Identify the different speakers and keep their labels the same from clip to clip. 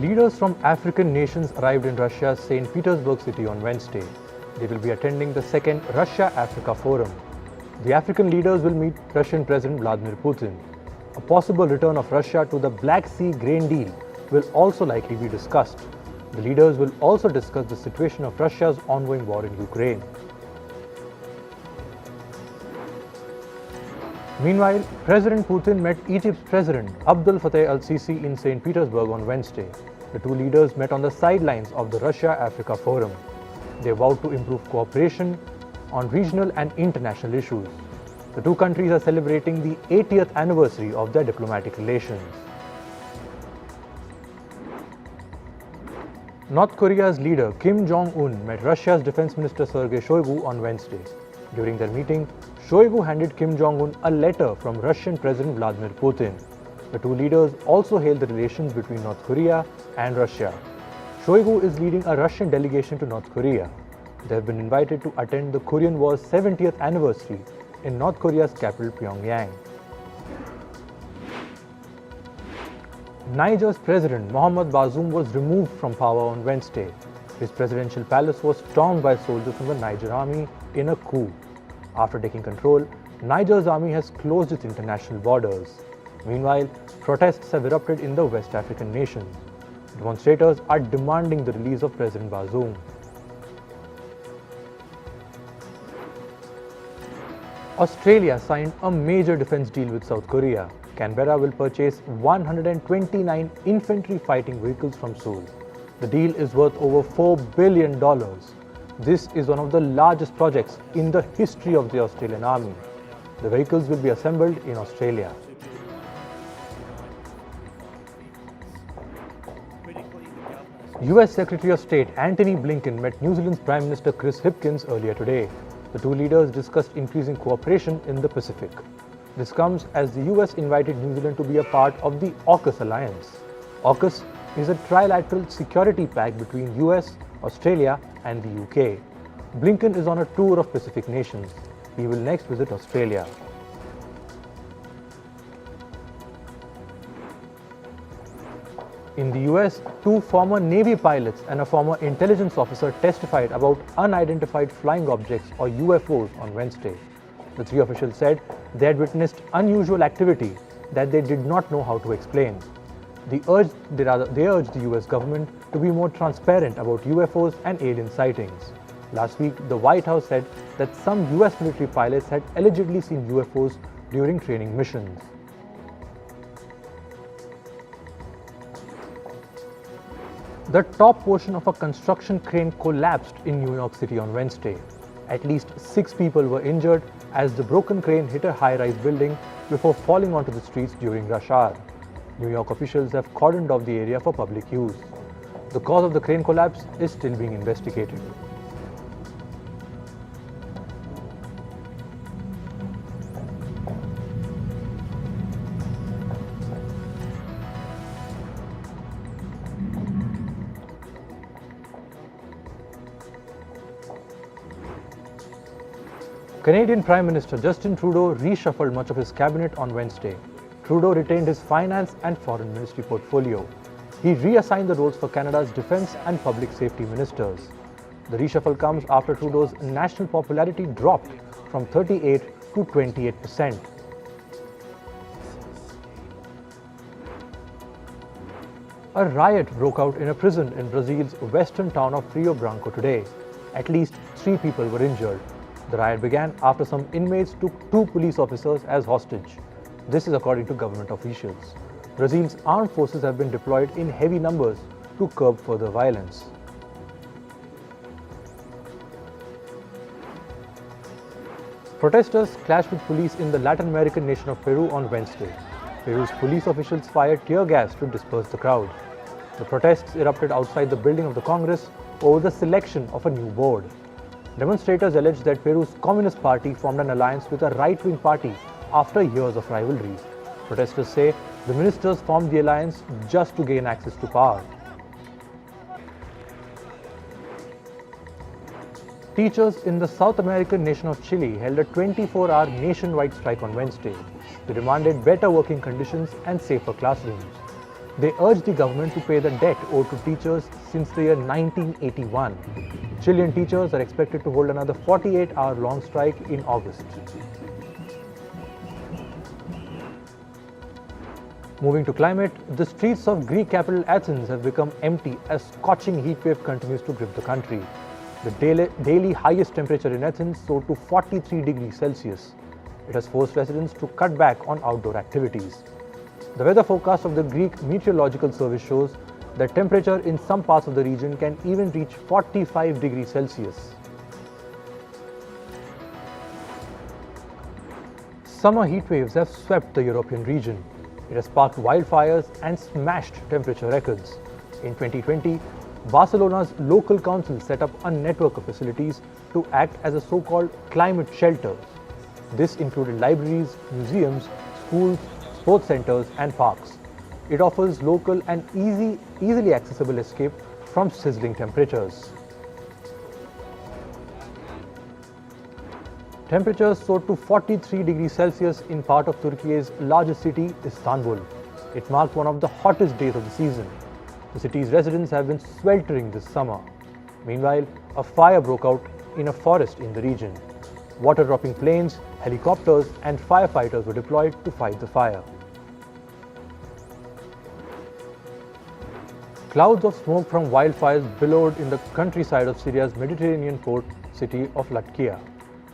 Speaker 1: Leaders from African nations arrived in Russia's St. Petersburg city on Wednesday. They will be attending the second Russia-Africa Forum. The African leaders will meet Russian President Vladimir Putin. A possible return of Russia to the Black Sea grain deal will also likely be discussed. The leaders will also discuss the situation of Russia's ongoing war in Ukraine. Meanwhile, President Putin met Egypt's President Abdel Fatteh Al-Sisi in St. Petersburg on Wednesday. The two leaders met on the sidelines of the Russia-Africa Forum. They vowed to improve cooperation on regional and international issues. The two countries are celebrating the 80th anniversary of their diplomatic relations. North Korea's leader Kim Jong-un met Russia's Defense Minister Sergei Shoigu on Wednesday. During their meeting, Shoigu handed Kim Jong-un a letter from Russian President Vladimir Putin. The two leaders also hailed the relations between North Korea and Russia. Shoigu is leading a Russian delegation to North Korea. They have been invited to attend the Korean War's 70th anniversary in North Korea's capital Pyongyang. Niger's President Mohamed Bazoum was removed from power on Wednesday. His presidential palace was stormed by soldiers from the Niger army in a coup. After taking control, Niger's army has closed its international borders. Meanwhile, protests have erupted in the West African nation. Demonstrators are demanding the release of President Bazoum. Australia signed a major defense deal with South Korea. Canberra will purchase 129 infantry fighting vehicles from Seoul. The deal is worth over $4 billion. This is one of the largest projects in the history of the Australian Army. The vehicles will be assembled in Australia. US Secretary of State Antony Blinken met New Zealand's Prime Minister Chris Hipkins earlier today. The two leaders discussed increasing cooperation in the Pacific. This comes as the US invited New Zealand to be a part of the AUKUS alliance. AUKUS is a trilateral security pact between US, Australia and the UK. Blinken is on a tour of Pacific nations. He will next visit Australia. In the US, two former Navy pilots and a former intelligence officer testified about unidentified flying objects or UFOs on Wednesday. The three officials said they had witnessed unusual activity that they did not know how to explain. They urged the US government to be more transparent about UFOs and alien sightings. Last week, the White House said that some US military pilots had allegedly seen UFOs during training missions. The top portion of a construction crane collapsed in New York City on Wednesday. At least 6 people were injured as the broken crane hit a high-rise building before falling onto the streets during rush hour. New York officials have cordoned off the area for public use. The cause of the crane collapse is still being investigated. Canadian Prime Minister Justin Trudeau reshuffled much of his cabinet on Wednesday. Trudeau retained his finance and foreign ministry portfolio. He reassigned the roles for Canada's defence and public safety ministers. The reshuffle comes after Trudeau's national popularity dropped from 38 to 28%. A riot broke out in a prison in Brazil's western town of Rio Branco today. At least 3 people were injured. The riot began after some inmates took 2 police officers as hostage. This is according to government officials. Brazil's armed forces have been deployed in heavy numbers to curb further violence. Protesters clashed with police in the Latin American nation of Peru on Wednesday. Peru's police officials fired tear gas to disperse the crowd. The protests erupted outside the building of the Congress over the selection of a new board. Demonstrators alleged that Peru's Communist Party formed an alliance with a right-wing party after years of rivalry. Protesters say the ministers formed the alliance just to gain access to power. Teachers in the South American nation of Chile held a 24-hour nationwide strike on Wednesday. They demanded better working conditions and safer classrooms. They urged the government to pay the debt owed to teachers since the year 1981. Chilean teachers are expected to hold another 48-hour-long strike in August. Moving to climate, the streets of Greek capital Athens have become empty as scorching heatwave continues to grip the country. The daily highest temperature in Athens soared to 43 degrees Celsius. It has forced residents to cut back on outdoor activities. The weather forecast of the Greek Meteorological Service shows that temperature in some parts of the region can even reach 45 degrees Celsius. Summer heat waves have swept the European region. It has sparked wildfires and smashed temperature records. In 2020, Barcelona's local council set up a network of facilities to act as a so-called climate shelters. This included libraries, museums, schools, sports centers and parks. It offers local and easily accessible escape from sizzling temperatures. Temperatures soared to 43 degrees Celsius in part of Turkey's largest city, Istanbul. It marked one of the hottest days of the season. The city's residents have been sweltering this summer. Meanwhile, a fire broke out in a forest in the region. Water-dropping planes, helicopters and firefighters were deployed to fight the fire. Clouds of smoke from wildfires billowed in the countryside of Syria's Mediterranean port city of Latakia.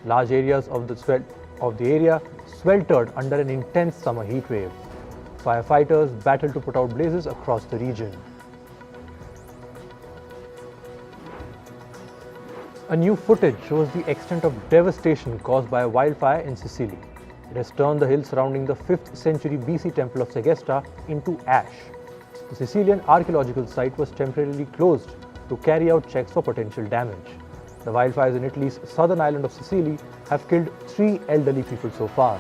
Speaker 1: Large areas of the area sweltered under an intense summer heat wave. Firefighters battled to put out blazes across the region. A new footage shows the extent of devastation caused by a wildfire in Sicily. It has turned the hill surrounding the 5th century BC temple of Segesta into ash. The Sicilian archaeological site was temporarily closed to carry out checks for potential damage. The wildfires in Italy's southern island of Sicily have killed 3 elderly people so far.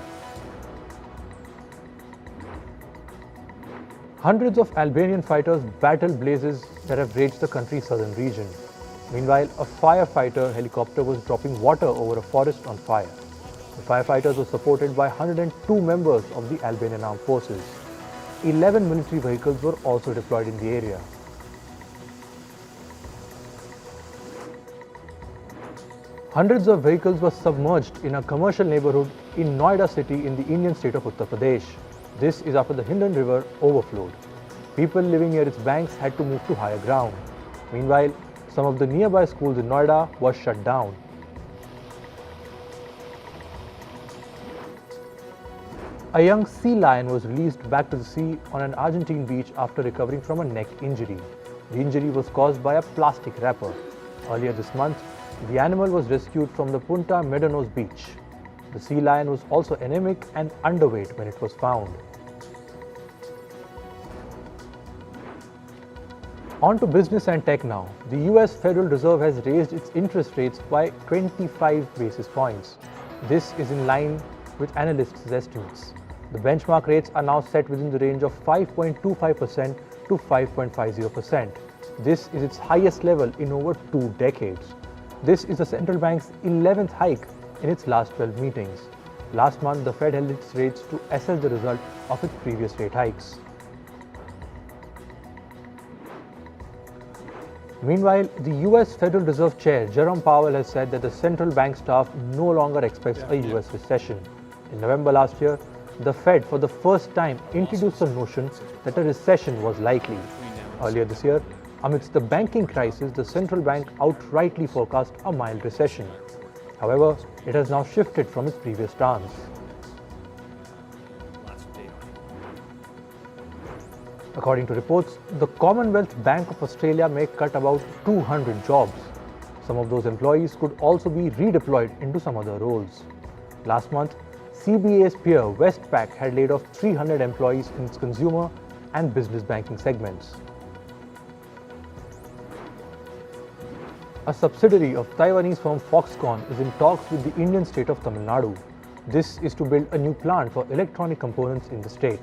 Speaker 1: Hundreds of Albanian fighters battled blazes that have raged the country's southern region. Meanwhile, a firefighter helicopter was dropping water over a forest on fire. The firefighters were supported by 102 members of the Albanian armed forces. 11 military vehicles were also deployed in the area. Hundreds of vehicles were submerged in a commercial neighborhood in Noida city in the Indian state of Uttar Pradesh. This is after the Hindon River overflowed. People living near its banks had to move to higher ground. Meanwhile, some of the nearby schools in Noida were shut down. A young sea lion was released back to the sea on an Argentine beach after recovering from a neck injury. The injury was caused by a plastic wrapper. Earlier this month, the animal was rescued from the Punta Medanos beach. The sea lion was also anemic and underweight when it was found. On to business and tech now. The US Federal Reserve has raised its interest rates by 25 basis points. This is in line with analysts' estimates. The benchmark rates are now set within the range of 5.25% to 5.50%. This is its highest level in over 2 decades. This is the central bank's 11th hike in its last 12 meetings. Last month, the Fed held its rates to assess the result of its previous rate hikes. Meanwhile, the US Federal Reserve Chair Jerome Powell has said that the central bank staff no longer expects a US recession. In November last year, the Fed for the first time introduced the notion that a recession was likely. Earlier this year, amidst the banking crisis, the central bank outrightly forecast a mild recession. However, it has now shifted from its previous stance. According to reports, the Commonwealth Bank of Australia may cut about 200 jobs. Some of those employees could also be redeployed into some other roles. Last month, CBA's peer Westpac had laid off 300 employees in its consumer and business banking segments. A subsidiary of Taiwanese firm Foxconn is in talks with the Indian state of Tamil Nadu. This is to build a new plant for electronic components in the state.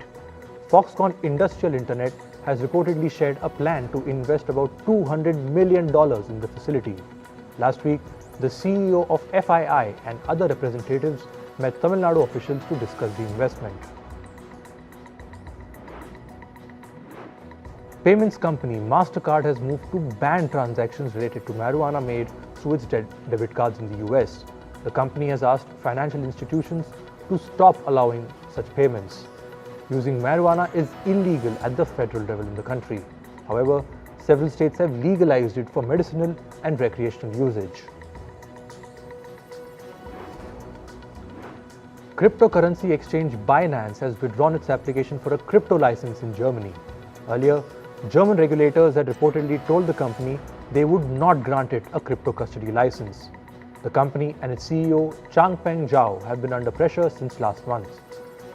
Speaker 1: Foxconn Industrial Internet has reportedly shared a plan to invest about $200 million in the facility. Last week, the CEO of FII and other representatives met Tamil Nadu officials to discuss the investment. Payments company MasterCard has moved to ban transactions related to marijuana made through its debit cards in the US. The company has asked financial institutions to stop allowing such payments. Using marijuana is illegal at the federal level in the country. However, several states have legalized it for medicinal and recreational usage. Cryptocurrency exchange Binance has withdrawn its application for a crypto license in Germany. Earlier, German regulators had reportedly told the company they would not grant it a crypto custody license. The company and its CEO, Changpeng Zhao, have been under pressure since last month.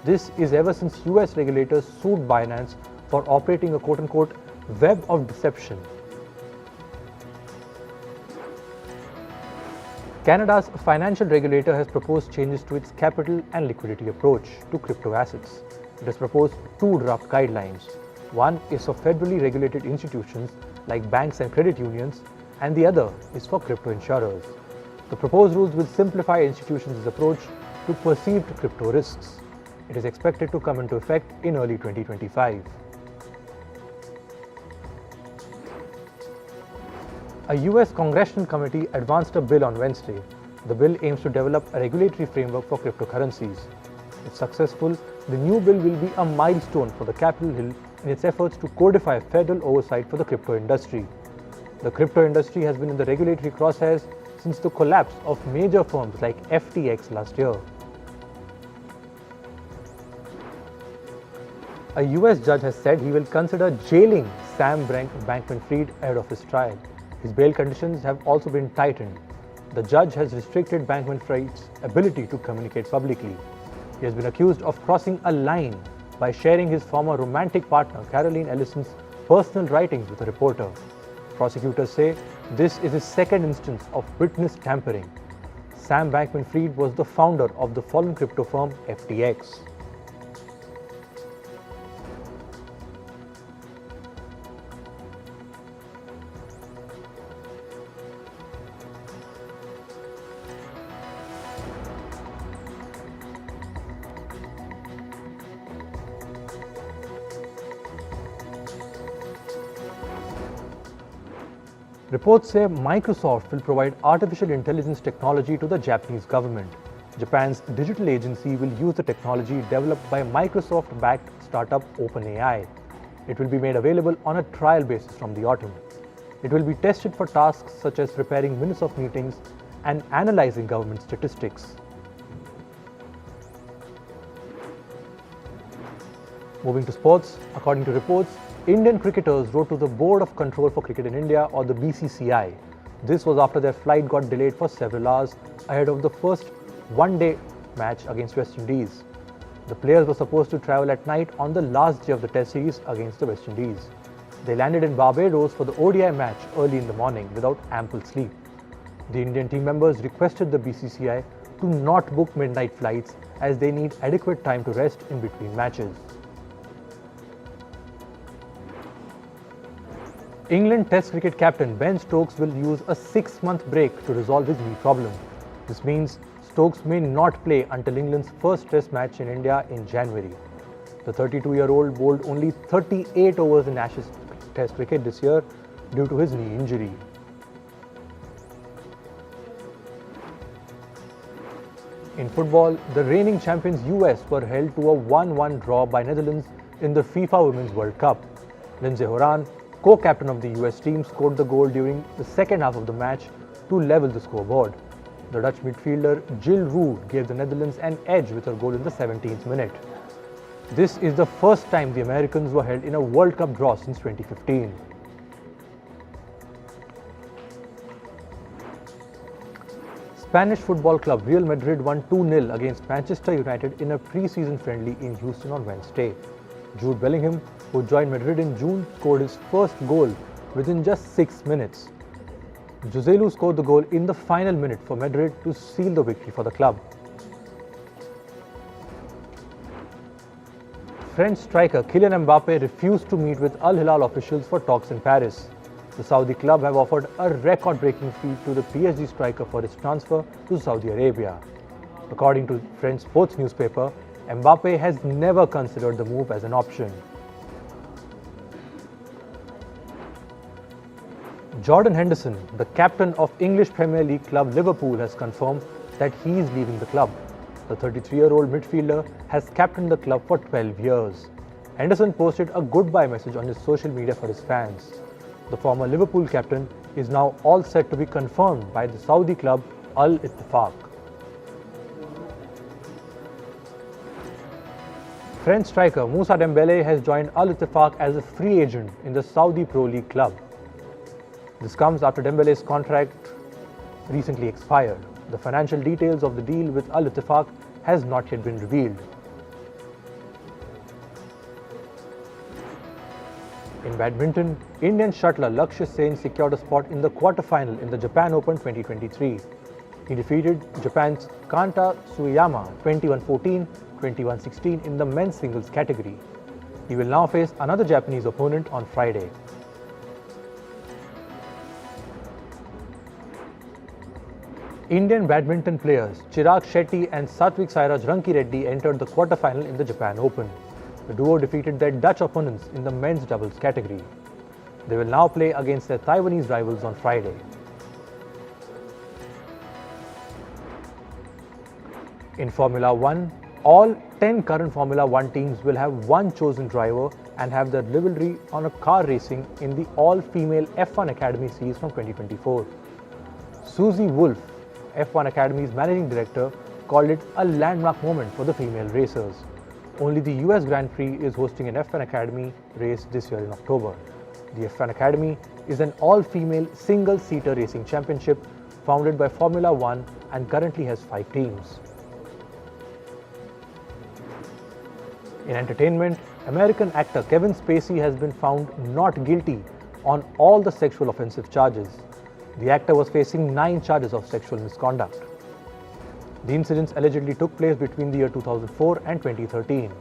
Speaker 1: This is ever since US regulators sued Binance for operating a quote-unquote web of deception. Canada's financial regulator has proposed changes to its capital and liquidity approach to crypto assets. It has proposed two draft guidelines. One is for federally regulated institutions like banks and credit unions, and the other is for crypto insurers. The proposed rules will simplify institutions' approach to perceived crypto risks. It is expected to come into effect in early 2025. A US congressional committee advanced a bill on Wednesday. The bill aims to develop a regulatory framework for cryptocurrencies. If successful, the new bill will be a milestone for the Capitol Hill in its efforts to codify federal oversight for the crypto industry. The crypto industry has been in the regulatory crosshairs since the collapse of major firms like FTX last year. A US judge has said he will consider jailing Sam Bankman-Fried ahead of his trial. His bail conditions have also been tightened. The judge has restricted Bankman-Fried's ability to communicate publicly. He has been accused of crossing a line by sharing his former romantic partner Caroline Ellison's personal writings with a reporter. Prosecutors say this is his second instance of witness tampering. Sam Bankman-Fried was the founder of the fallen crypto firm FTX. Reports say Microsoft will provide artificial intelligence technology to the Japanese government. Japan's digital agency will use the technology developed by Microsoft-backed startup OpenAI. It will be made available on a trial basis from the autumn. It will be tested for tasks such as preparing minutes of meetings and analyzing government statistics. Moving to sports, according to reports, Indian cricketers wrote to the Board of Control for Cricket in India, or the BCCI. This was after their flight got delayed for several hours ahead of the first one-day match against West Indies. The players were supposed to travel at night on the last day of the Test series against the West Indies. They landed in Barbados for the ODI match early in the morning without ample sleep. The Indian team members requested the BCCI to not book midnight flights as they need adequate time to rest in between matches. England Test cricket captain Ben Stokes will use a 6-month break to resolve his knee problem. This means Stokes may not play until England's first Test match in India in January. The 32-year-old bowled only 38 overs in Ashes Test cricket this year due to his knee injury. In football, the reigning champions US were held to a 1-1 draw by Netherlands in the FIFA Women's World Cup. Lindsey Horan, co-captain of the US team, scored the goal during the second half of the match to level the scoreboard. The Dutch midfielder Jill Roord gave the Netherlands an edge with her goal in the 17th minute. This is the first time the Americans were held in a World Cup draw since 2015. Spanish football club Real Madrid won 2-0 against Manchester United in a pre-season friendly in Houston on Wednesday. Jude Bellingham, who joined Madrid in June, scored his first goal within just 6 minutes. Joselu scored the goal in the final minute for Madrid to seal the victory for the club. French striker Kylian Mbappe refused to meet with Al Hilal officials for talks in Paris. The Saudi club have offered a record-breaking fee to the PSG striker for his transfer to Saudi Arabia. According to French sports newspaper, Mbappe has never considered the move as an option. Jordan Henderson, the captain of English Premier League club Liverpool, has confirmed that he is leaving the club. The 33-year-old midfielder has captained the club for 12 years. Henderson posted a goodbye message on his social media for his fans. The former Liverpool captain is now all set to be confirmed by the Saudi club Al-Ittifaq. French striker Moussa Dembele has joined Al-Ittifaq as a free agent in the Saudi Pro League club. This comes after Dembele's contract recently expired. The financial details of the deal with Al-Ittifaq has not yet been revealed. In badminton, Indian shuttler Lakshya Sen secured a spot in the quarter-final in the Japan Open 2023. He defeated Japan's Kanta Suyama 21-14, 21-16 in the men's singles category. He will now face another Japanese opponent on Friday. Indian badminton players Chirag Shetty and Satvik Sairaj Rankireddy entered the quarter-final in the Japan Open. The duo defeated their Dutch opponents in the men's doubles category. They will now play against their Taiwanese rivals on Friday. In Formula 1, all 10 current Formula 1 teams will have one chosen driver and have their livery on a car racing in the all-female F1 Academy series from 2024. Susie Wolff, F1 Academy's managing director, called it a landmark moment for the female racers. Only the US Grand Prix is hosting an F1 Academy race this year in October. The F1 Academy is an all-female single-seater racing championship founded by Formula 1 and currently has 5 teams. In entertainment, American actor Kevin Spacey has been found not guilty on all the sexual offensive charges. The actor was facing 9 charges of sexual misconduct. The incidents allegedly took place between the year 2004 and 2013.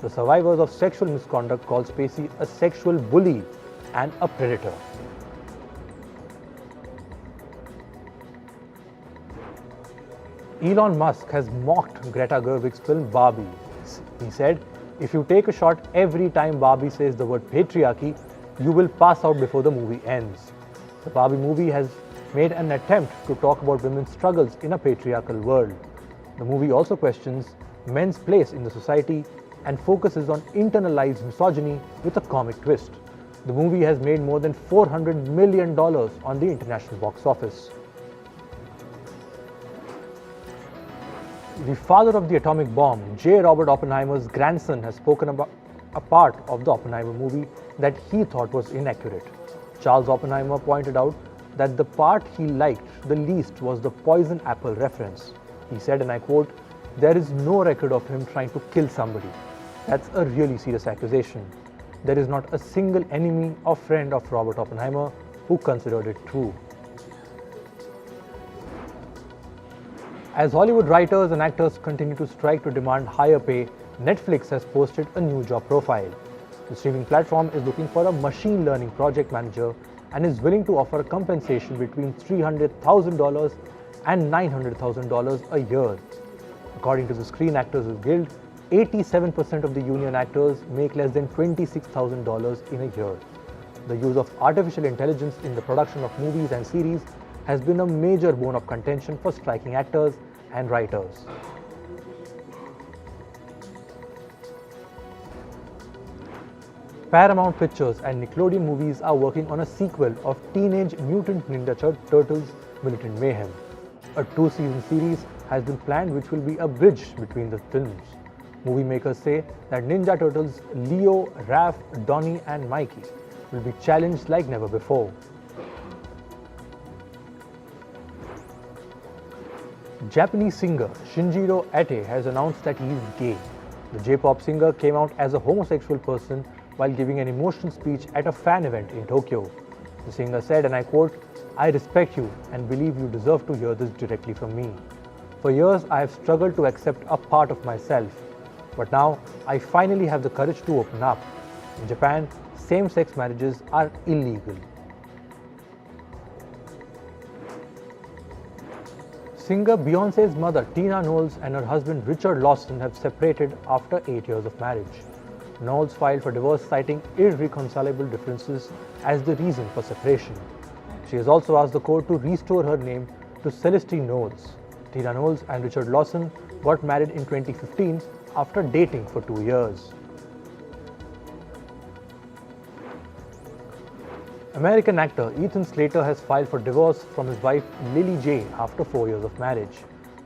Speaker 1: The survivors of sexual misconduct called Spacey a sexual bully and a predator. Elon Musk has mocked Greta Gerwig's film Barbie. He said, "If you take a shot every time Barbie says the word patriarchy, you will pass out before the movie ends." The Barbie movie has made an attempt to talk about women's struggles in a patriarchal world. The movie also questions men's place in the society and focuses on internalized misogyny with a comic twist. The movie has made more than $400 million on the international box office. The father of the atomic bomb, J. Robert Oppenheimer's grandson, has spoken about a part of the Oppenheimer movie that he thought was inaccurate. Charles Oppenheimer pointed out that the part he liked the least was the poison apple reference. He said, and I quote, "There is no record of him trying to kill somebody. That's a really serious accusation. There is not a single enemy or friend of Robert Oppenheimer who considered it true." As Hollywood writers and actors continue to strike to demand higher pay, Netflix has posted a new job profile. The streaming platform is looking for a machine learning project manager and is willing to offer a compensation between $300,000 and $900,000 a year. According to the Screen Actors Guild, 87% of the union actors make less than $26,000 in a year. The use of artificial intelligence in the production of movies and series has been a major bone of contention for striking actors and writers. Paramount Pictures and Nickelodeon Movies are working on a sequel of Teenage Mutant Ninja Turtles Militant Mayhem. A 2-season series has been planned which will be a bridge between the films. Movie makers say that Ninja Turtles Leo, Raph, Donnie and Mikey will be challenged like never before. Japanese singer Shinjiro Ate has announced that he is gay. The J-pop singer came out as a homosexual person while giving an emotional speech at a fan event in Tokyo. The singer said, and I quote, "I respect you and believe you deserve to hear this directly from me. For years I have struggled to accept a part of myself, but now I finally have the courage to open up. In Japan, same-sex marriages are illegal." Singer Beyoncé's mother Tina Knowles and her husband Richard Lawson have separated after 8 years of marriage. Knowles filed for divorce citing irreconcilable differences as the reason for separation. She has also asked the court to restore her name to Celestine Knowles. Tina Knowles and Richard Lawson got married in 2015 after dating for 2 years. American actor Ethan Slater has filed for divorce from his wife Lily Jane after 4 years of marriage.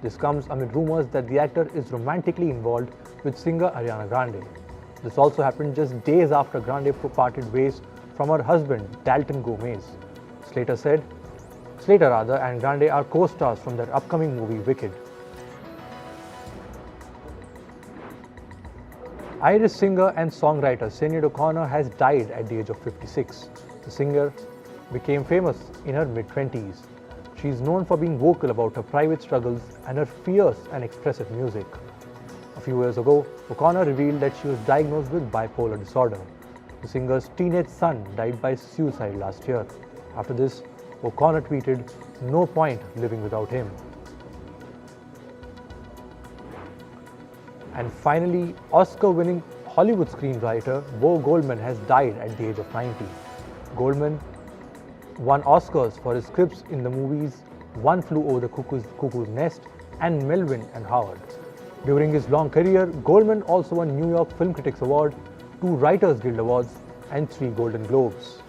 Speaker 1: This comes amid rumors that the actor is romantically involved with singer Ariana Grande. This also happened just days after Grande parted ways from her husband Dalton Gomez. Slater and Grande are co-stars from their upcoming movie Wicked. Irish singer and songwriter Sinead OConnor has died at the age of 56. The singer became famous in her mid-20s. She is known for being vocal about her private struggles and her fierce and expressive music. A few years ago, OConnor revealed that she was diagnosed with bipolar disorder. The singer's teenage son died by suicide last year. After this, OConnor tweeted, "No point living without him." And finally, Oscar-winning Hollywood screenwriter Bo Goldman has died at the age of 90. Goldman won Oscars for his scripts in the movies One Flew Over the Cuckoo's Nest and Melvin and Howard. During his long career, Goldman also won New York Film Critics Award, 2 Writers Guild Awards, and 3 Golden Globes.